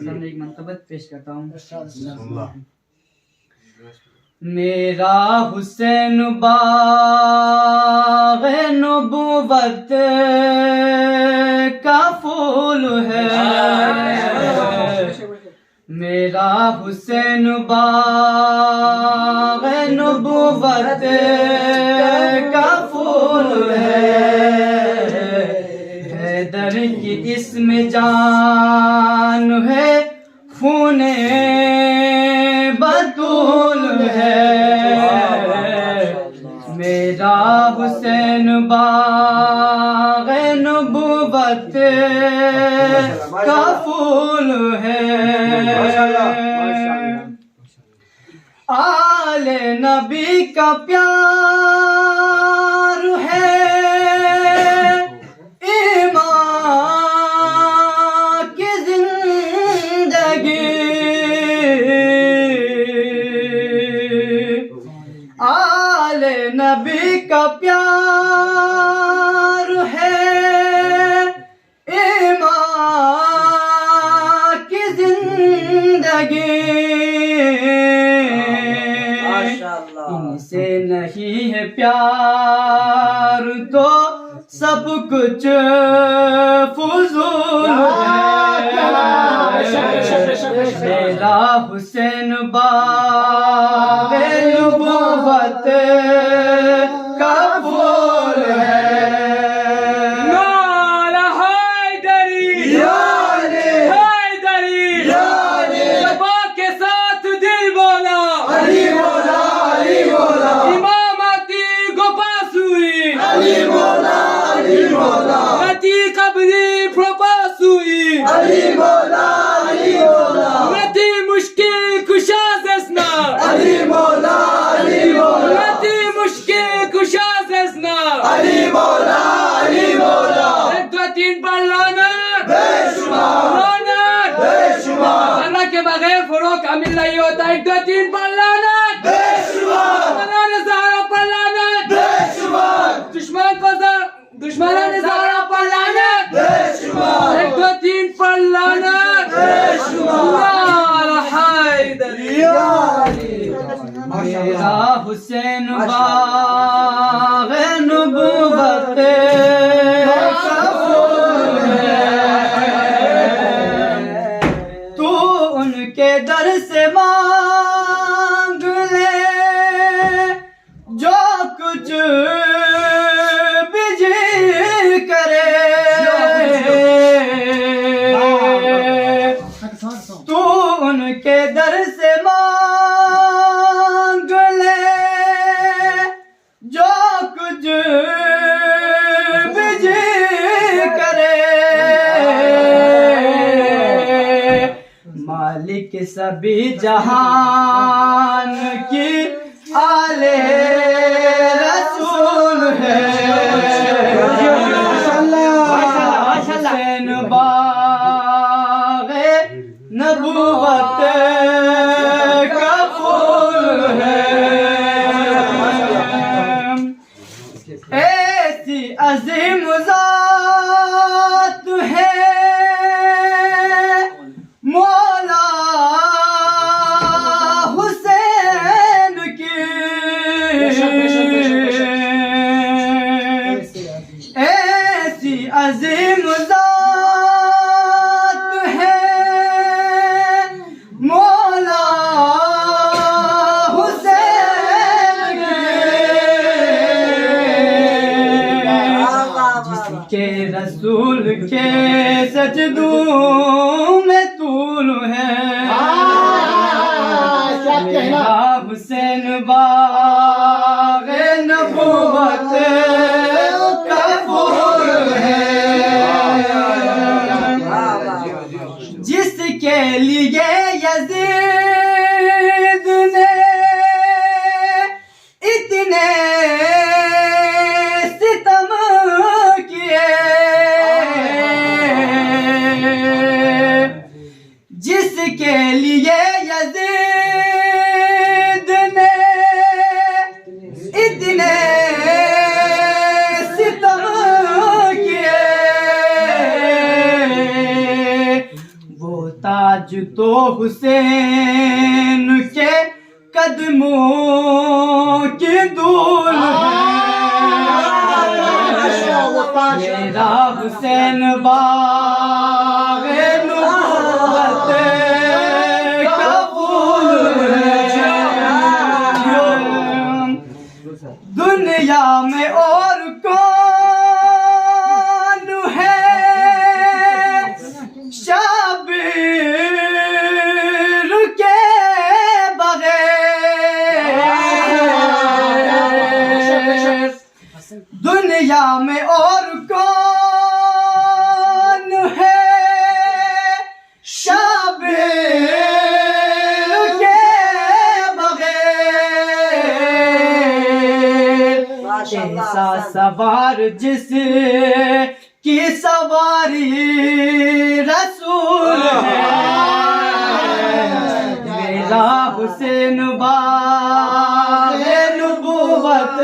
سامنے ایک منقبت پیش کرتا ہوں. میرا حسین باغ نبوت کا پھول ہے، میرا حسین باغ نبوت کا پھول ہے، حیدر کی اسم جان ہے، خون بطول ہے، میرا حسین باغ نبوت کا پھول ہے، آل نبی کا پیار ہے، ایمان کی زندگی، آل نبی کا پیار ہے، ایمان کی زندگی، ان سے نہیں ہے پیار تو سب کچھ فضول ہے، میرا حسین باغ نبوت کا پھول ہے، نعرہ حیدری حیدری، صبا کے ساتھ دل بولا علی مولا علی مولا، امامتی گوپاسوئی علی مولا علی مولا، نتی قبلی پروپاسوئی علی مولا علی مولا، نتی مشکل کشا زسنا علی مولا علی مولا، نتی مشکل کشا زسنا علی مولا علی مولا، ایک دو تین پر لعنت بے شمار لعنت، بے شمار اللہ کے بغیر فروغ کامل نہیں ہوتا، ایک دو تین پر لعنت، بے شمار دشمنان زہرا پر لعنت، بے شمار دشمنان زہرا پر لعنت، بے شمار ایک دو تین پر لعنت، نعرہ حیدری. میرا حسین باغ نبوت کا پھول ہے، تو ان کے در سے مانگ لے جو کچھ بھی جی کرے، تو ان کے در سے مانگ لے جو کچھ بھی جی کرے، مالک سبھی جہان کی آل رسول ہے، حسین باغ نبوت کا پھول ہے، ایسی عظیم ذات ہے مولا حسین کی، ایسی عظیم ذات ہے مولا حسین کی، جس کے رسول کے سجدوں میں طول ہے، میرا حسین باغ نبوت کا پھول ہے، جس کے لیے یزید نے اتنے ستم کیے، جس کے لیے یزید نے اتنے ستم کیے، وہ تاج تو حسین کے قدموں کی دھول ہے میرا حسین باغ نبوت کا پھول ہے دنیا میں اور کون ہے شبیر کے بغیر دنیا میں اور کون ہے شبیر کے بغیر ایسا سوار جس کی سواری رسول ہے میرا حسین باغ نبوت